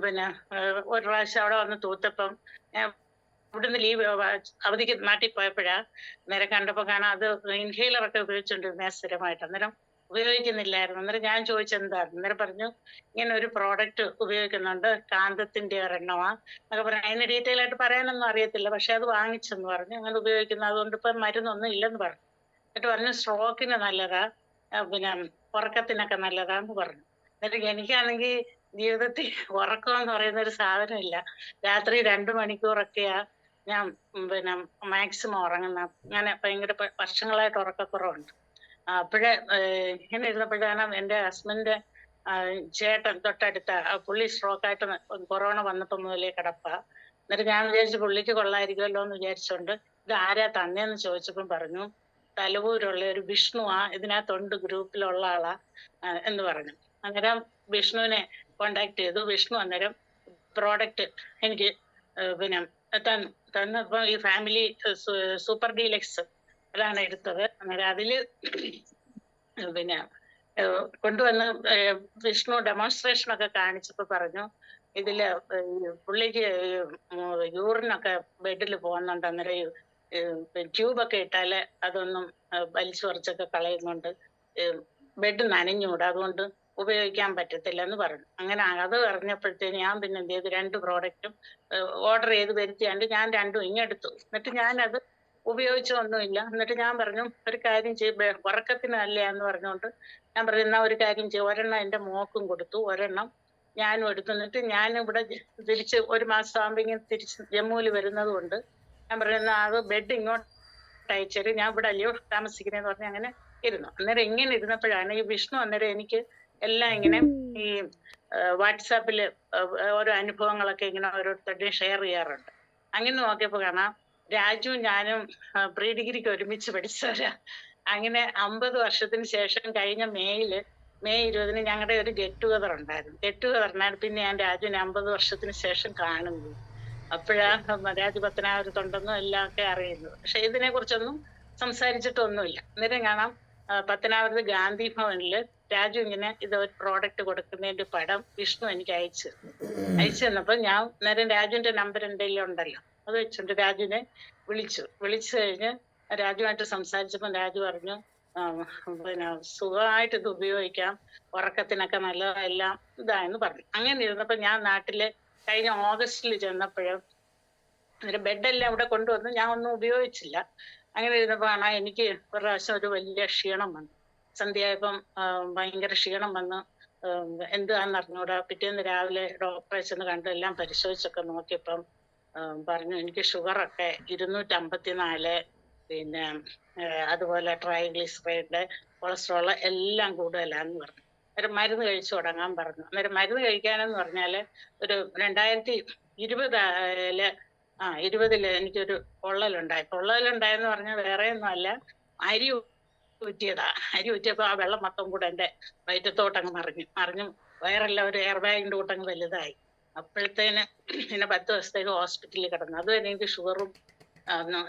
പിന്നെ ഒരു പ്രാവശ്യം അവിടെ വന്ന് തൂത്തപ്പം ഞാൻ ഇവിടുന്ന് ലീവ് അവധിക്ക് നാട്ടിൽ പോയപ്പോഴാ അന്നേരം കണ്ടപ്പോ കാണാം അത് ഇൻഹേലറൊക്കെ ഉപയോഗിച്ചുകൊണ്ടിരുന്ന സ്ഥിരമായിട്ട്. അന്നേരം ഉപയോഗിക്കുന്നില്ലായിരുന്നു. അന്നേരം ഞാൻ ചോദിച്ചെന്താ, അന്നേരം പറഞ്ഞു ഇങ്ങനെ ഒരു പ്രോഡക്റ്റ് ഉപയോഗിക്കുന്നുണ്ട്, കാന്തത്തിന്റെ ഒരെണ്ണമാ എന്നൊക്കെ പറഞ്ഞു. അതിന് ഡീറ്റെയിൽ ആയിട്ട് പറയാനൊന്നും അറിയത്തില്ല, പക്ഷെ അത് വാങ്ങിച്ചെന്ന് പറഞ്ഞു. അങ്ങനെ ഉപയോഗിക്കുന്നു, അതുകൊണ്ട് ഇപ്പൊ മരുന്നൊന്നും ഇല്ലെന്ന് പറഞ്ഞു. എന്നിട്ട് പറഞ്ഞു സ്ട്രോക്കിന് നല്ലതാ, പിന്നെ ഉറക്കത്തിനൊക്കെ നല്ലതാന്ന് പറഞ്ഞു. എന്നിട്ട് എനിക്കാണെങ്കിൽ ജീവിതത്തിൽ ഉറക്കം എന്ന് പറയുന്ന ഒരു സാധനമില്ല. രാത്രി 2 മണിക്കൂറൊക്കെയാ ഞാൻ പിന്നെ മാക്സിമം ഉറങ്ങുന്ന. അങ്ങനെ ഭയങ്കര വർഷങ്ങളായിട്ട് ഉറക്കക്കുറവുണ്ട്. അപ്പോഴേ ഇങ്ങനെ ഇരുന്നപ്പോഴാണ് എൻ്റെ ഹസ്ബൻഡിന്റെ ചേട്ടൻ തൊട്ടടുത്ത പുള്ളി സ്ട്രോക്കായിട്ട് കൊറോണ വന്നപ്പോ മുതലേ കിടപ്പാ. എന്നിട്ട് ഞാൻ വിചാരിച്ചു പുള്ളിക്ക് കൊള്ളായിരിക്കുമല്ലോ എന്ന് വിചാരിച്ചോണ്ട് ഇത് ആരാ തന്നേന്ന് ചോദിച്ചപ്പം പറഞ്ഞു തലവൂരുള്ള ഒരു വിഷ്ണുവാ ഇതിനകത്തുണ്ട്, ഗ്രൂപ്പിലുള്ള ആളാ എന്ന് പറഞ്ഞു. അന്നേരം വിഷ്ണുവിനെ കോണ്ടാക്ട് ചെയ്തു. വിഷ്ണു അന്നേരം പ്രോഡക്റ്റ് എനിക്ക് പിന്നെ തന്നപ്പോ ഈ ഫാമിലി സൂപ്പർ ഡീലക്സ് അതാണ് എടുത്തത്. അന്നേരം അതില് പിന്നെ കൊണ്ടുവന്ന് വിഷ്ണു ഡെമോൺസ്ട്രേഷൻ ഒക്കെ കാണിച്ചപ്പോ പറഞ്ഞു ഇതില് പുള്ളിക്ക് യൂറിനൊക്കെ ബെഡിൽ പോകുന്നുണ്ട്. അന്നേരം ട്യൂബൊക്കെ ഇട്ടാല് അതൊന്നും വലിച്ചു കുറച്ചൊക്കെ കളയുന്നുണ്ട്, ബെഡ് നനഞ്ഞൂടാ, അതുകൊണ്ട് ഉപയോഗിക്കാൻ പറ്റത്തില്ല എന്ന് പറഞ്ഞു. അങ്ങനെ അത് പറഞ്ഞപ്പോഴത്തേന് ഞാൻ പിന്നെ എന്ത് ചെയ്തു, 2 പ്രോഡക്റ്റും ഓർഡർ ചെയ്ത് വരുത്തിയാണ്ട് ഞാൻ 2ഉം ഇങ്ങെടുത്തു. എന്നിട്ട് ഞാനത് ഉപയോഗിച്ചൊന്നുമില്ല. എന്നിട്ട് ഞാൻ പറഞ്ഞു ഒരു കാര്യം ഉറക്കത്തിനല്ല എന്ന് പറഞ്ഞുകൊണ്ട് ഞാൻ പറഞ്ഞു എന്നാ ഒരു കാര്യം ചെയ്യും, ഒരെണ്ണം എൻ്റെ മോക്കും കൊടുത്തു, ഒരെണ്ണം ഞാനും എടുത്തു. എന്നിട്ട് ഞാൻ ഇവിടെ തിരിച്ച് 1 മാസം ആകുമ്പോൾ തിരിച്ച് ജമ്മുവിൽ വരുന്നത് കൊണ്ട് ഞാൻ പറഞ്ഞു എന്നാ അത് ബെഡ് ഇങ്ങോട്ട് അയച്ചേര്, ഞാൻ ഇവിടെ അല്ലയോ താമസിക്കുന്നതെന്ന് പറഞ്ഞ് അങ്ങനെ ഇരുന്നു. അന്നേരം ഇങ്ങനെ ഇരുന്നപ്പോഴാണ് ഈ വിഷ്ണു അന്നേരം എനിക്ക് എല്ലാം ഇങ്ങനെ ഈ വാട്സാപ്പില് ഓരോ അനുഭവങ്ങളൊക്കെ ഇങ്ങനെ ഓരോരുത്തരുടെയും ഷെയർ ചെയ്യാറുണ്ട്. അങ്ങനെ നോക്കിയപ്പോ കാണാം രാജുവും ഞാനും പ്രീ ഡിഗ്രിക്ക് ഒരുമിച്ച് പഠിച്ചവരാ. അങ്ങനെ 50 വർഷത്തിന് ശേഷം കഴിഞ്ഞ മെയ് 20 ഞങ്ങളുടെ ഒരു ഗെറ്റ് ടുഗദർ ഉണ്ടായിരുന്നു. ഗെറ്റ് ടുഗദറിനാണ് പിന്നെ ഞാൻ രാജുവിനെ 50 വർഷത്തിന് ശേഷം കാണുന്നത്. അപ്പോഴാ രാജു പത്തനാപുരത്തുണ്ടെന്നും എല്ലാം ഒക്കെ അറിയുന്നത്. പക്ഷെ ഇതിനെ കുറിച്ചൊന്നും സംസാരിച്ചിട്ടൊന്നുമില്ല. അന്നേരം കാണാം പത്തനാപുരത്ത് ഗാന്ധി ഭവനില് രാജു ഇങ്ങനെ ഇത് ഒരു പ്രോഡക്റ്റ് കൊടുക്കുന്നതിന്റെ പടം വിഷ്ണു എനിക്ക് അയച്ചു തന്നപ്പോ ഞാൻ നേരം രാജുവിന്റെ നമ്പർ എൻ്റെ ഉണ്ടല്ലോ, അത് വെച്ചുകൊണ്ട് രാജുവിനെ വിളിച്ചു കഴിഞ്ഞ് രാജുവായിട്ട് സംസാരിച്ചപ്പോൾ രാജു പറഞ്ഞു പിന്നെ സുഖമായിട്ട് ഇത് ഉപയോഗിക്കാം, ഉറക്കത്തിനൊക്കെ നല്ലതെല്ലാം ഇതായെന്ന് പറഞ്ഞു. അങ്ങനെ ഇരുന്നപ്പോ ഞാൻ നാട്ടില് കഴിഞ്ഞ ഓഗസ്റ്റിൽ ചെന്നപ്പോഴും ബെഡെല്ലാം ഇവിടെ കൊണ്ടുവന്ന് ഞാൻ ഒന്നും ഉപയോഗിച്ചില്ല. അങ്ങനെ ഇരുന്നപ്പോ ആണ് എനിക്ക് ഒരു പ്രാവശ്യം ഒരു വലിയ ക്ഷീണം വന്നു. സന്ധ്യയായപ്പം ഭയങ്കര ക്ഷീണം വന്ന് എന്താന്ന് അറിഞ്ഞൂടാ. പിറ്റേന്ന് രാവിലെ ഡോക്ടറെ ചെന്ന് കണ്ട് എല്ലാം പരിശോധിച്ചൊക്കെ നോക്കിയപ്പം പറഞ്ഞു എനിക്ക് ഷുഗറൊക്കെ 254, പിന്നെ അതുപോലെ ട്രൈഗ്ലിസറൈഡ്, കൊളസ്ട്രോള് എല്ലാം കൂടുതലാന്ന് പറഞ്ഞു. അന്നേരം മരുന്ന് കഴിച്ചു തുടങ്ങാൻ പറഞ്ഞു. അന്നേരം മരുന്ന് കഴിക്കാനെന്ന് പറഞ്ഞാല് ഒരു 2020 എനിക്കൊരു പൊള്ളലുണ്ടായെന്ന് പറഞ്ഞാൽ വേറെ ഒന്നും അല്ല, അരി ഊറ്റിയപ്പോ ആ വെള്ളം മൊത്തം കൂടെ എൻ്റെ വയറ്റത്തോട്ടങ്ങ് മറിഞ്ഞു വയറെല്ലാം ഒരു എയർ ബാഗിന്റെ കൂട്ടങ്ങ് വലുതായി. അപ്പോഴത്തേന് പിന്നെ 10 ദിവസത്തേക്ക് ഹോസ്പിറ്റലിൽ കിടന്നു. അതുവരെ എനിക്ക് ഷുഗറും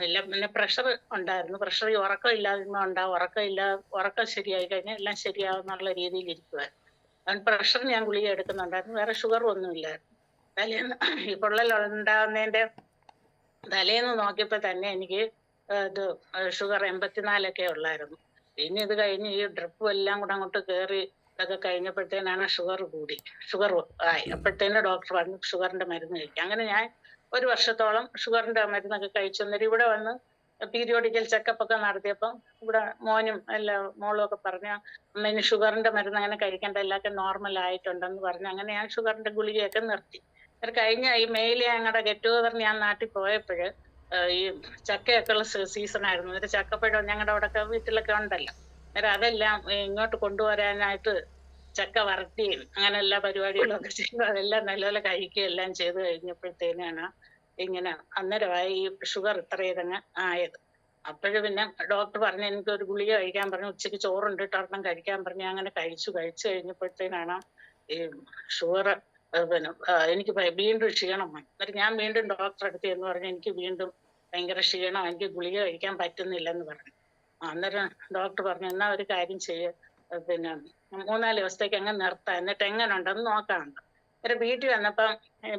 എല്ലാം, പിന്നെ പ്രഷർ ഉണ്ടായിരുന്നു. പ്രഷർ ഈ ഉറക്കം ഇല്ലാതിരുന്ന ഉണ്ടാവും, ഉറക്കം ശരിയായി കഴിഞ്ഞാൽ എല്ലാം ശരിയാവുന്നുള്ള രീതിയിൽ ഇരിക്കുവായിരുന്നു. അതുകൊണ്ട് പ്രഷർ ഞാൻ ഗുളിക എടുക്കുന്നുണ്ടായിരുന്നു, വേറെ ഷുഗറും ഒന്നും ഇല്ലായിരുന്നു. തലേന്ന് ഈ പൊള്ളലുണ്ടാകുന്നതിന്റെ തലേന്ന് നോക്കിയപ്പോ തന്നെ എനിക്ക് ഇത് ഷുഗർ 84 ഉള്ളായിരുന്നു. പിന്നെ ഇത് കഴിഞ്ഞ് ഈ ഡ്രിപ്പും എല്ലാം കൂടെ അങ്ങോട്ട് കയറി ഇതൊക്കെ കഴിഞ്ഞപ്പോഴത്തേനാണ് ഷുഗർ ആയി. അപ്പോഴത്തേനും ഡോക്ടർ പറഞ്ഞു ഷുഗറിന്റെ മരുന്ന് കഴിക്കാം. അങ്ങനെ ഞാൻ 1 വർഷത്തോളം ഷുഗറിന്റെ മരുന്നൊക്കെ കഴിച്ചു. അന്നേരം ഇവിടെ വന്ന് പീരിയോഡിക്കൽ ചെക്കപ്പ് ഒക്കെ നടത്തിയപ്പം ഇവിടെ മോളും ഒക്കെ പറഞ്ഞ അമ്മ ഇനി ഷുഗറിന്റെ മരുന്ന് അങ്ങനെ കഴിക്കേണ്ട, എല്ലാവർക്കും നോർമൽ ആയിട്ടുണ്ടെന്ന് പറഞ്ഞു. അങ്ങനെ ഞാൻ ഷുഗറിന്റെ ഗുളികയൊക്കെ നിർത്തി. കഴിഞ്ഞ ഈ മെയില് ഞങ്ങളുടെ ഗെറ്റ് ടുഗദറിന് ഞാൻ നാട്ടിൽ പോയപ്പോഴ് ഈ ചക്കയൊക്കെ ഉള്ള സീസൺ ആയിരുന്നു. എന്നിട്ട് ചക്കപ്പഴം ഞങ്ങളുടെ അവിടെയൊക്കെ വീട്ടിലൊക്കെ ഉണ്ടല്ലോ. അന്നേരം അതെല്ലാം ഇങ്ങോട്ട് കൊണ്ടുവരാനായിട്ട് ചക്ക വരട്ടിയും അങ്ങനെ എല്ലാ പരിപാടികളൊക്കെ ചെയ്തു. അതെല്ലാം നല്ലപോലെ കഴിക്കുകയും എല്ലാം ചെയ്ത് കഴിഞ്ഞപ്പോഴത്തേനാണ് ഇങ്ങനെ അന്നേരമായി ഈ ഷുഗർ ഇത്രയതങ്ങ് ആയത്. അപ്പോഴും പിന്നെ ഡോക്ടർ പറഞ്ഞു എനിക്ക് ഒരു ഗുളിക കഴിക്കാൻ പറഞ്ഞു, ഉച്ചയ്ക്ക് ചോറുണ്ട് ഒരെണ്ണം കഴിക്കാൻ പറഞ്ഞു. അങ്ങനെ കഴിച്ചു കഴിഞ്ഞപ്പോഴത്തേനാണ് ഈ ഷുഗർ പിന്നെ എനിക്ക് വീണ്ടും ക്ഷീണം വന്നു. എന്നിട്ട് ഞാൻ വീണ്ടും ഡോക്ടറെ അടുത്ത് എന്ന് പറഞ്ഞു എനിക്ക് വീണ്ടും ഭയങ്കര ക്ഷീണം, എനിക്ക് ഗുളിക കഴിക്കാൻ പറ്റുന്നില്ലെന്ന് പറഞ്ഞു. അന്നേരം ഡോക്ടർ പറഞ്ഞു എന്നാ ഒരു കാര്യം ചെയ്യ്, പിന്നെ 3-4 ദിവസത്തേക്ക് അങ്ങ് നിർത്താം, എന്നിട്ട് എങ്ങനെ ഉണ്ടെന്ന് നോക്കാറുണ്ട്. അന്നേരം വീട്ടിൽ വന്നപ്പം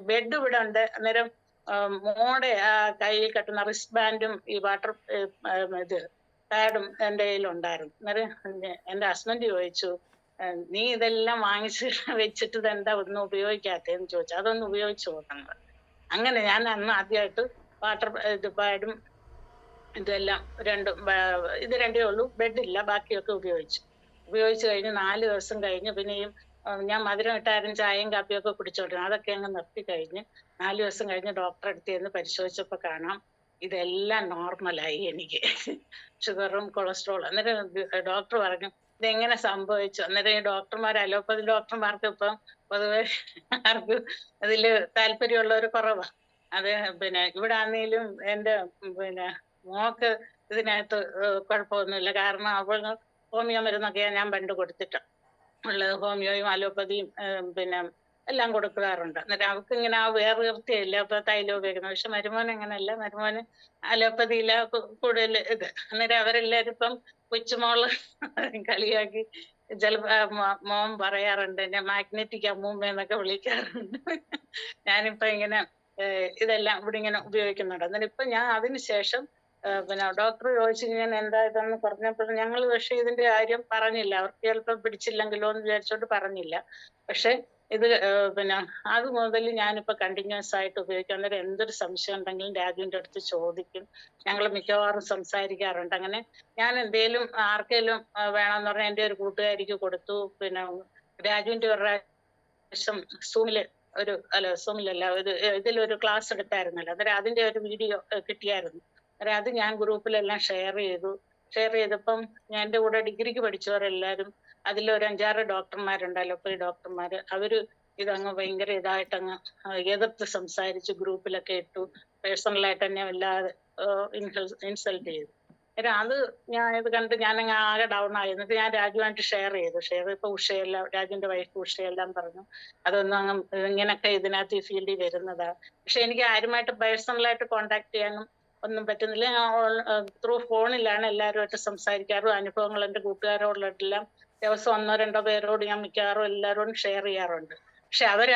ബെഡ് ഇവിടെ ഉണ്ട്. അന്നേരം മോടെ ആ കയ്യിൽ കെട്ടുന്ന റിസ്റ്റ് ബാൻഡും ഈ വാട്ടർ ഇത് പാഡും എൻ്റെ കയ്യിലുണ്ടായിരുന്നു. അന്നേരം എൻ്റെ ഹസ്ബൻഡ് ചോദിച്ചു, നീ ഇതെല്ലാം വാങ്ങിച്ച് വെച്ചിട്ട് ഇതെന്താ ഒന്നും ഉപയോഗിക്കാത്തതെന്ന് ചോദിച്ചു. അതൊന്ന് ഉപയോഗിച്ച് നോക്കുന്നത്. അങ്ങനെ ഞാൻ അന്ന് ആദ്യമായിട്ട് വാട്ടർ ഇത് പാഡും ഇതെല്ലാം ഇത് രണ്ടേ ഉള്ളൂ, ബെഡില്ല, ബാക്കിയൊക്കെ ഉപയോഗിച്ച് കഴിഞ്ഞ് 4 ദിവസം കഴിഞ്ഞ് പിന്നെയും ഞാൻ മധുരം ഇട്ടാരും ചായയും കാപ്പിയൊക്കെ കുടിച്ചോണ്ടിരുന്നു. അതൊക്കെ അങ്ങ് നിർത്തി കഴിഞ്ഞ് 4 ദിവസം കഴിഞ്ഞ് ഡോക്ടറെ അടുത്ത് ചെന്ന് പരിശോധിച്ചപ്പോൾ കാണാം ഇതെല്ലാം നോർമലായി എനിക്ക്. ഷുഗറും കൊളസ്ട്രോളും. അന്നേരം ഡോക്ടർ പറഞ്ഞു ഇതെങ്ങനെ സംഭവിച്ചു. അന്നേരം ഈ അലോപ്പതി ഡോക്ടർമാർക്ക് ഇപ്പം പൊതുവെ ആർക്കും അതില് താല്പര്യമുള്ളവർ കുറവാ. അത് ഇവിടെ ആണെങ്കിലും എൻ്റെ മോക്ക് ഇതിനകത്ത് കുഴപ്പമൊന്നുമില്ല. കാരണം അവൾ ഹോമിയോ മരുന്നൊക്കെയാണ് ഞാൻ പണ്ട് കൊടുത്തിട്ടുള്ളത്. ഹോമിയോയും അലോപ്പതിയും എല്ലാം കൊടുക്കാറുണ്ട്. അന്നേരം അവൾക്ക് ഇങ്ങനെ ആ വേർതിർത്തിയില്ല ഇപ്പൊ തൈലം ഉപയോഗിക്കുന്നത്. പക്ഷെ മരുമോൻ അങ്ങനെയല്ല, മരുമോന് അലോപ്പതിയില കൂടുതൽ ഇത്. അന്നേരം അവരെല്ലാരും ഇപ്പം കൊച്ചുമോള് കളിയാക്കി മോൻ പറയാറുണ്ട്, എന്നെ മാഗ്നറ്റിക് അമ്മൂമ്മ എന്നൊക്കെ വിളിക്കാറുണ്ട്. ഞാനിപ്പോ ഇങ്ങനെ ഇതെല്ലാം ഇവിടെ ഇങ്ങനെ ഉപയോഗിക്കുന്നുണ്ട്. അന്നേരം ഇപ്പൊ ഞാൻ അതിനുശേഷം ഡോക്ടർ ചോദിച്ചു ഞാൻ എന്താ ഇതെന്ന് പറഞ്ഞപ്പോൾ ഞങ്ങൾ പക്ഷെ ഇതിന്റെ കാര്യം പറഞ്ഞില്ല. അവർക്ക് ചിലപ്പോൾ പിടിച്ചില്ലെങ്കിലോ എന്ന് വിചാരിച്ചോണ്ട് പറഞ്ഞില്ല. പക്ഷെ ഇത് അത് മുതൽ ഞാനിപ്പോ കണ്ടിന്യൂസ് ആയിട്ട് ഉപയോഗിക്കും. അന്നേരം എന്തൊരു സംശയം ഉണ്ടെങ്കിലും രാജുവിന്റെ അടുത്ത് ചോദിക്കും. ഞങ്ങൾ മിക്കവാറും സംസാരിക്കാറുണ്ട്. അങ്ങനെ ഞാൻ എന്തേലും ആർക്കെങ്കിലും വേണമെന്ന് പറഞ്ഞാൽ എൻ്റെ ഒരു കൂട്ടുകാരിക്ക് കൊടുത്തു. രാജുവിന്റെ ഒരു പ്രാവശ്യം സൂമിലല്ല ഇതിലൊരു ക്ലാസ് എടുത്തായിരുന്നല്ലോ. അന്നേരം അതിന്റെ ഒരു വീഡിയോ കിട്ടിയായിരുന്നു. അന്നേരം അത് ഞാൻ ഗ്രൂപ്പിലെല്ലാം ഷെയർ ചെയ്തപ്പം ഞാൻ എൻ്റെ കൂടെ ഡിഗ്രിക്ക് പഠിച്ചവരെല്ലാരും അതിലൊരു 5-6 ഡോക്ടർമാരുണ്ടല്ലോ, അപ്പൊ ഈ ഡോക്ടർമാര് അവര് ഇതങ്ങ് ഭയങ്കര ഇതായിട്ടങ്ങ് എതിർത്ത് സംസാരിച്ച് ഗ്രൂപ്പിലൊക്കെ ഇട്ടു. പേഴ്സണലായിട്ട് തന്നെ വല്ലാതെ ഇൻസൾട്ട് ചെയ്തു. അത് ഞാൻ ഇത് കണ്ട് ഞാനങ്ങ് ആകെ ഡൗൺ ആയി. എന്നിട്ട് ഞാൻ രാജുവായിട്ട് ഷെയർ ചെയ്തപ്പോ ഉഷയെല്ലാം, രാജുവിന്റെ വൈഫ് ഉഷയെല്ലാം പറഞ്ഞു അതൊന്നും അങ്ങ് ഇങ്ങനൊക്കെ ഇതിനകത്ത് ഈ ഫീൽഡിൽ വരുന്നതാ. പക്ഷെ എനിക്ക് ആരുമായിട്ട് പേഴ്സണലായിട്ട് കോണ്ടാക്ട് ചെയ്യാനും ഒന്നും പറ്റുന്നില്ല. ഞാൻ ത്രൂ ഫോണിലാണ് എല്ലാവരുമായിട്ട് സംസാരിക്കാറും അനുഭവങ്ങൾ എൻ്റെ കൂട്ടുകാരോടെല്ലാം ദിവസം 1-2 പേരോട് ഞാൻ മിക്കവാറും എല്ലാവരോടും ഷെയർ ചെയ്യാറുണ്ട്. പക്ഷെ അവര്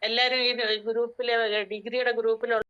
എല്ലാരും ഈ ഗ്രൂപ്പിലെ ഡിഗ്രിയുടെ ഗ്രൂപ്പിലുള്ള